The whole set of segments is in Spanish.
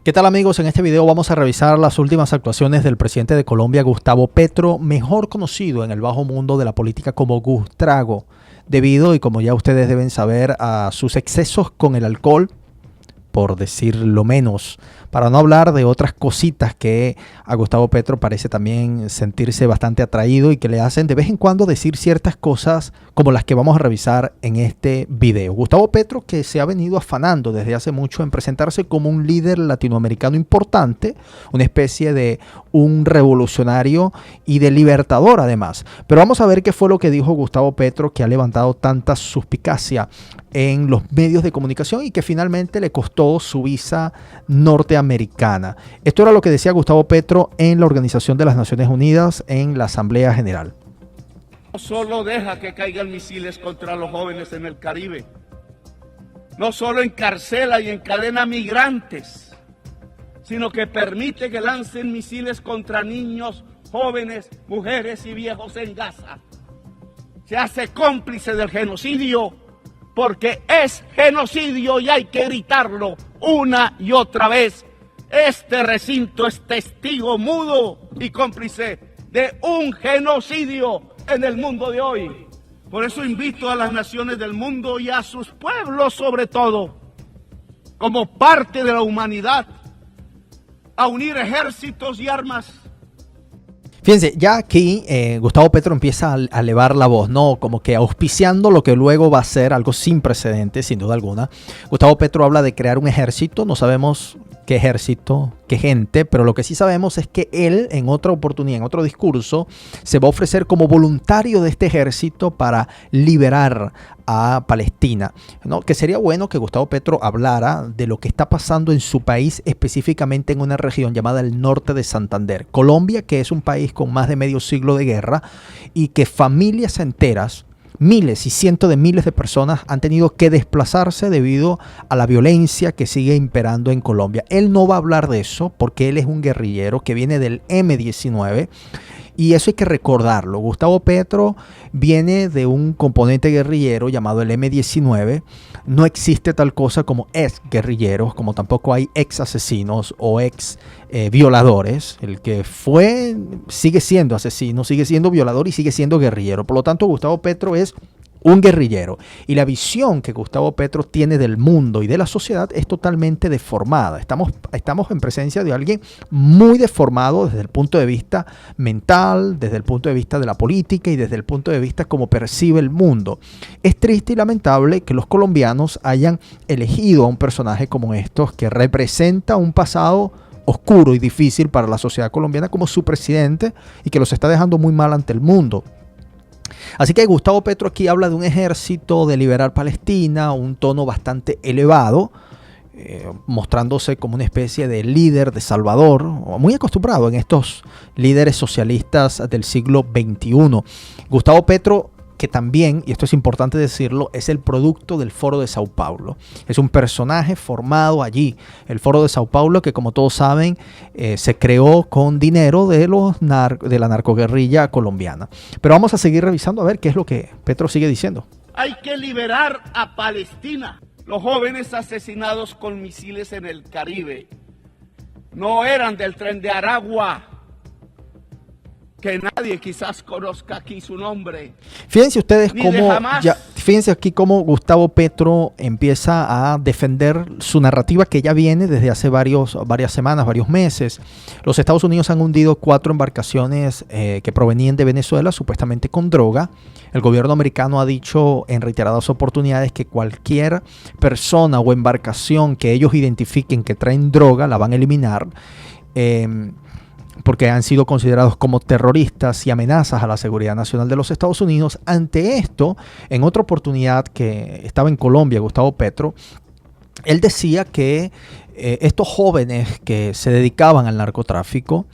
¿Qué tal, amigos? En este video vamos a revisar las últimas actuaciones del presidente de Colombia, Gustavo Petro, mejor conocido en el bajo mundo de la política como Gustrago, debido, y como ya ustedes deben saber, a sus excesos con el alcohol, por decir lo menos, para no hablar de otras cositas que a Gustavo Petro parece también sentirse bastante atraído y que le hacen de vez en cuando decir ciertas cosas como las que vamos a revisar en este video. Gustavo Petro, que se ha venido afanando desde hace mucho en presentarse como un líder latinoamericano importante, una especie de un revolucionario y de libertador además. Pero vamos a ver qué fue lo que dijo Gustavo Petro, que ha levantado tanta suspicacia en los medios de comunicación y que finalmente le costó su visa norteamericana. Esto era lo que decía Gustavo Petro en la Organización de las Naciones Unidas en la Asamblea General. No solo deja que caigan misiles contra los jóvenes en el Caribe, no solo encarcela y encadena migrantes, sino que permite que lancen misiles contra niños, jóvenes, mujeres y viejos en Gaza. Se hace cómplice del genocidio porque es genocidio y hay que gritarlo una y otra vez. Este recinto es testigo mudo y cómplice de un genocidio en el mundo de hoy. Por eso invito a las naciones del mundo y a sus pueblos sobre todo, como parte de la humanidad, a unir ejércitos y armas. Fíjense, ya aquí Gustavo Petro empieza a elevar la voz, ¿no? Como que auspiciando lo que luego va a ser algo sin precedentes, sin duda alguna. Gustavo Petro habla de crear un ejército, no sabemos qué ejército, qué gente, pero lo que sí sabemos es que él en otra oportunidad, en otro discurso, se va a ofrecer como voluntario de este ejército para liberar a Palestina, ¿no? Que sería bueno que Gustavo Petro hablara de lo que está pasando en su país, específicamente en una región llamada el norte de Santander, Colombia, que es un país con más de medio siglo de guerra y que familias enteras, miles y cientos de miles de personas han tenido que desplazarse debido a la violencia que sigue imperando en Colombia. Él no va a hablar de eso porque él es un guerrillero que viene del M-19 y eso hay que recordarlo. Gustavo Petro viene de un componente guerrillero llamado el M-19. No existe tal cosa como ex guerrilleros, como tampoco hay ex asesinos o ex violadores. El que fue sigue siendo asesino, sigue siendo violador y sigue siendo guerrillero. Por lo tanto, Gustavo Petro es un guerrillero. Y la visión que Gustavo Petro tiene del mundo y de la sociedad es totalmente deformada. Estamos en presencia de alguien muy deformado desde el punto de vista mental, desde el punto de vista de la política y desde el punto de vista cómo percibe el mundo. Es triste y lamentable que los colombianos hayan elegido a un personaje como estos que representa un pasado oscuro y difícil para la sociedad colombiana como su presidente y que los está dejando muy mal ante el mundo. Así que Gustavo Petro aquí habla de un ejército de liberar Palestina, un tono bastante elevado, mostrándose como una especie de líder de Salvador, muy acostumbrado en estos líderes socialistas del siglo XXI. Gustavo Petro, que también, y esto es importante decirlo, es el producto del Foro de Sao Paulo. Es un personaje formado allí. El Foro de Sao Paulo, que como todos saben, se creó con dinero de la narcoguerrilla colombiana. Pero vamos a seguir revisando a ver qué es lo que Petro sigue diciendo. Hay que liberar a Palestina. Los jóvenes asesinados con misiles en el Caribe no eran del Tren de Aragua, que nadie quizás conozca aquí su nombre. Fíjense ustedes fíjense aquí cómo Gustavo Petro empieza a defender su narrativa que ya viene desde hace varias semanas, varios meses. Los Estados Unidos han hundido 4 embarcaciones que provenían de Venezuela, supuestamente con droga. El gobierno americano ha dicho en reiteradas oportunidades que cualquier persona o embarcación que ellos identifiquen que traen droga la van a eliminar. Porque han sido considerados como terroristas y amenazas a la seguridad nacional de los Estados Unidos. Ante esto, en otra oportunidad que estaba en Colombia, Gustavo Petro, él decía que estos jóvenes que se dedicaban al narcotráfico,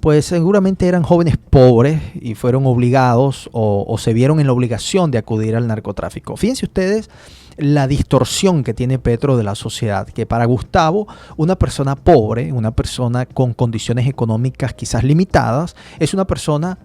pues seguramente eran jóvenes pobres y fueron obligados o se vieron en la obligación de acudir al narcotráfico. Fíjense ustedes la distorsión que tiene Petro de la sociedad, que para Gustavo, una persona pobre, una persona con condiciones económicas quizás limitadas, es una persona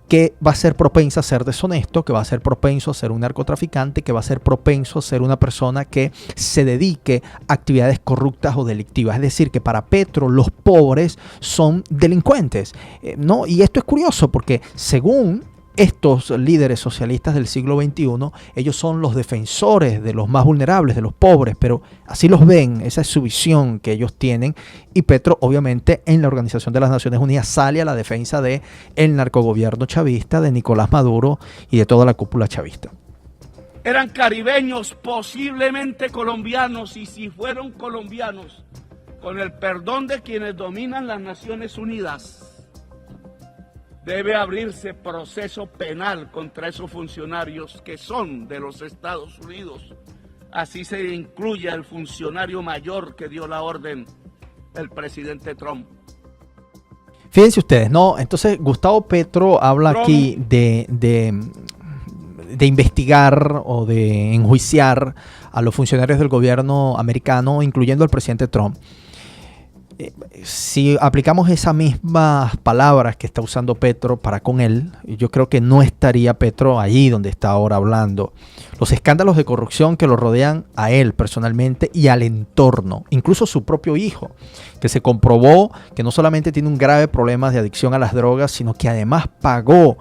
que va a ser propensa a ser deshonesto, que va a ser propenso a ser un narcotraficante, que va a ser propenso a ser una persona que se dedique a actividades corruptas o delictivas. Es decir, que para Petro los pobres son delincuentes, ¿no? Y esto es curioso porque según estos líderes socialistas del siglo XXI, ellos son los defensores de los más vulnerables, de los pobres, pero así los ven, esa es su visión que ellos tienen, y Petro obviamente en la Organización de las Naciones Unidas sale a la defensa del narcogobierno chavista, de Nicolás Maduro y de toda la cúpula chavista. Eran caribeños, posiblemente colombianos, y si fueron colombianos, con el perdón de quienes dominan las Naciones Unidas, debe abrirse proceso penal contra esos funcionarios que son de los Estados Unidos. Así se incluye al funcionario mayor que dio la orden, el presidente Trump. Fíjense ustedes, ¿no? Entonces Gustavo Petro habla aquí de investigar o de enjuiciar a los funcionarios del gobierno americano, incluyendo al presidente Trump. Si aplicamos esas mismas palabras que está usando Petro para con él, yo creo que no estaría Petro allí donde está ahora hablando. Los escándalos de corrupción que lo rodean a él personalmente y al entorno, incluso su propio hijo, que se comprobó que no solamente tiene un grave problema de adicción a las drogas, sino que además pagó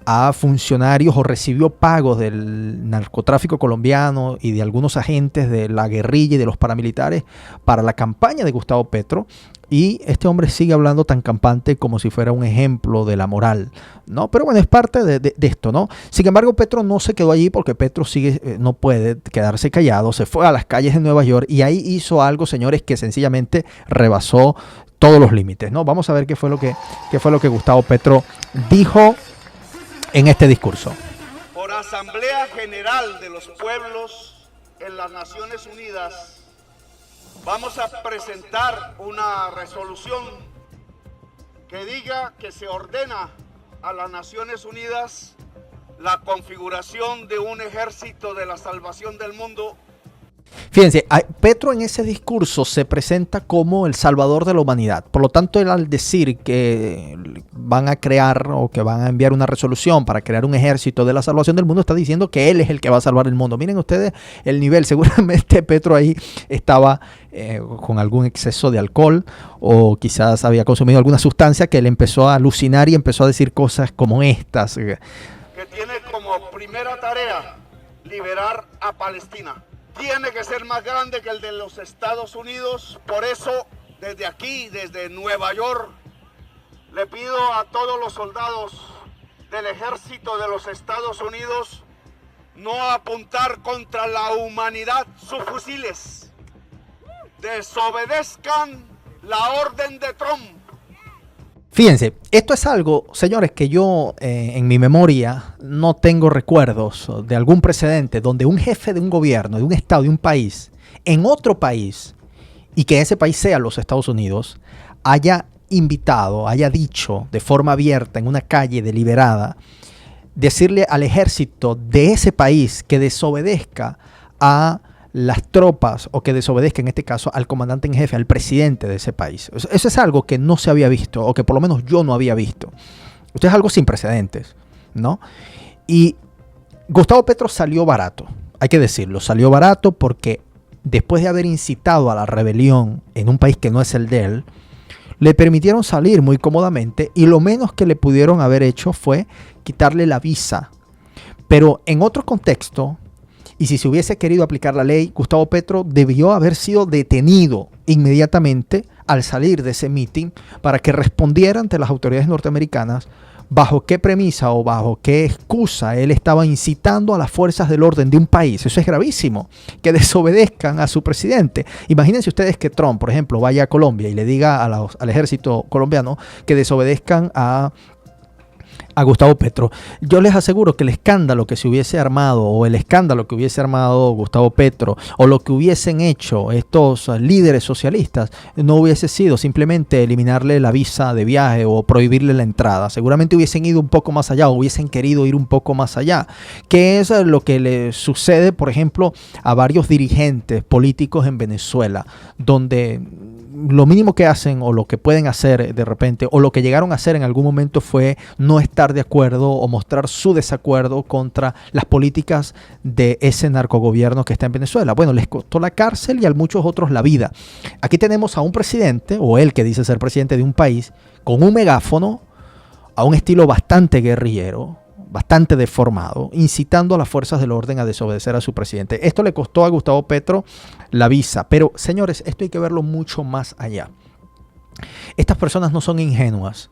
a funcionarios o recibió pagos del narcotráfico colombiano y de algunos agentes de la guerrilla y de los paramilitares para la campaña de Gustavo Petro. Y este hombre sigue hablando tan campante como si fuera un ejemplo de la moral, ¿no? Pero bueno, es parte de esto, ¿no? Sin embargo, Petro no se quedó allí porque Petro sigue, no puede quedarse callado. Se fue a las calles de Nueva York y ahí hizo algo, señores, que sencillamente rebasó todos los límites, ¿no? Vamos a ver qué fue lo que Gustavo Petro dijo en este discurso. Por Asamblea General de los Pueblos en las Naciones Unidas, vamos a presentar una resolución que diga que se ordena a las Naciones Unidas la configuración de un ejército de la salvación del mundo. Fíjense, Petro en ese discurso se presenta como el salvador de la humanidad. Por lo tanto, él al decir que van a crear o que van a enviar una resolución para crear un ejército de la salvación del mundo, está diciendo que él es el que va a salvar el mundo. Miren ustedes el nivel. Seguramente Petro ahí estaba con algún exceso de alcohol o quizás había consumido alguna sustancia que él empezó a alucinar y empezó a decir cosas como estas. Que tiene como primera tarea liberar a Palestina. Tiene que ser más grande que el de los Estados Unidos. Por eso, desde aquí, desde Nueva York, le pido a todos los soldados del ejército de los Estados Unidos no apuntar contra la humanidad sus fusiles. Desobedezcan la orden de Trump. Fíjense, esto es algo, señores, que yo en mi memoria no tengo recuerdos de algún precedente donde un jefe de un gobierno, de un estado, de un país, en otro país, y que ese país sea los Estados Unidos, haya invitado, haya dicho de forma abierta en una calle deliberada, decirle al ejército de ese país que desobedezca a las tropas o que desobedezca en este caso al comandante en jefe, al presidente de ese país. Eso es algo que no se había visto o que por lo menos yo no había visto. Esto es algo sin precedentes, ¿no? Y Gustavo Petro salió barato, hay que decirlo, salió barato porque después de haber incitado a la rebelión en un país que no es el de él, le permitieron salir muy cómodamente y lo menos que le pudieron haber hecho fue quitarle la visa. Pero en otro contexto, y si se hubiese querido aplicar la ley, Gustavo Petro debió haber sido detenido inmediatamente al salir de ese meeting para que respondiera ante las autoridades norteamericanas bajo qué premisa o bajo qué excusa él estaba incitando a las fuerzas del orden de un país. Eso es gravísimo, que desobedezcan a su presidente. Imagínense ustedes que Trump, por ejemplo, vaya a Colombia y le diga al ejército colombiano que desobedezcan a Gustavo Petro. Yo les aseguro que el escándalo que se hubiese armado o el escándalo que hubiese armado Gustavo Petro o lo que hubiesen hecho estos líderes socialistas no hubiese sido simplemente eliminarle la visa de viaje o prohibirle la entrada. Seguramente hubiesen ido un poco más allá o hubiesen querido ir un poco más allá, que es lo que le sucede, por ejemplo, a varios dirigentes políticos en Venezuela, donde lo mínimo que hacen o lo que pueden hacer de repente o lo que llegaron a hacer en algún momento fue no estar de acuerdo o mostrar su desacuerdo contra las políticas de ese narcogobierno que está en Venezuela. Bueno, les costó la cárcel y a muchos otros la vida. Aquí tenemos a un presidente, o él que dice ser presidente de un país, con un megáfono, a un estilo bastante guerrillero, bastante deformado, incitando a las fuerzas del orden a desobedecer a su presidente. Esto le costó a Gustavo Petro la visa, pero señores, esto hay que verlo mucho más allá. Estas personas no son ingenuas,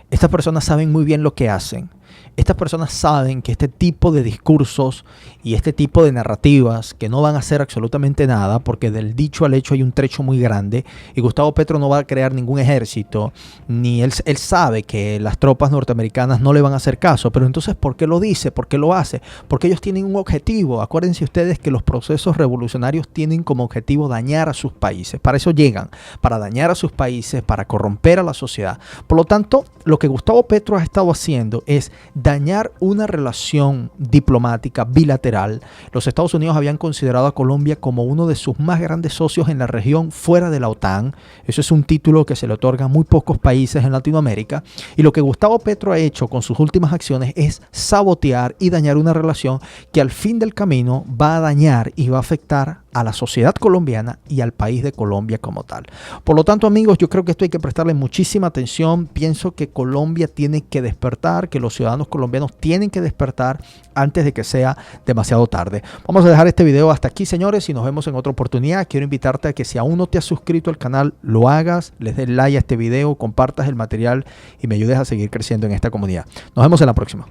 estas personas saben muy bien lo que hacen. Estas personas saben que este tipo de discursos y este tipo de narrativas que no van a hacer absolutamente nada, porque del dicho al hecho hay un trecho muy grande, y Gustavo Petro no va a crear ningún ejército, ni él sabe que las tropas norteamericanas no le van a hacer caso. Pero entonces, ¿por qué lo dice? ¿Por qué lo hace? Porque ellos tienen un objetivo. Acuérdense ustedes que los procesos revolucionarios tienen como objetivo dañar a sus países. Para eso llegan, para dañar a sus países, para corromper a la sociedad. Por lo tanto, lo que Gustavo Petro ha estado haciendo es dañar una relación diplomática bilateral. Los Estados Unidos habían considerado a Colombia como uno de sus más grandes socios en la región fuera de la OTAN. Eso es un título que se le otorga a muy pocos países en Latinoamérica. Y lo que Gustavo Petro ha hecho con sus últimas acciones es sabotear y dañar una relación que al fin del camino va a dañar y va a afectar a la sociedad colombiana y al país de Colombia como tal. Por lo tanto, amigos, yo creo que esto hay que prestarle muchísima atención. Pienso que Colombia tiene que despertar, que los ciudadanos colombianos tienen que despertar antes de que sea demasiado tarde. Vamos a dejar este video hasta aquí, señores, y nos vemos en otra oportunidad. Quiero invitarte a que si aún no te has suscrito al canal, lo hagas, les des like a este video, compartas el material y me ayudes a seguir creciendo en esta comunidad. Nos vemos en la próxima.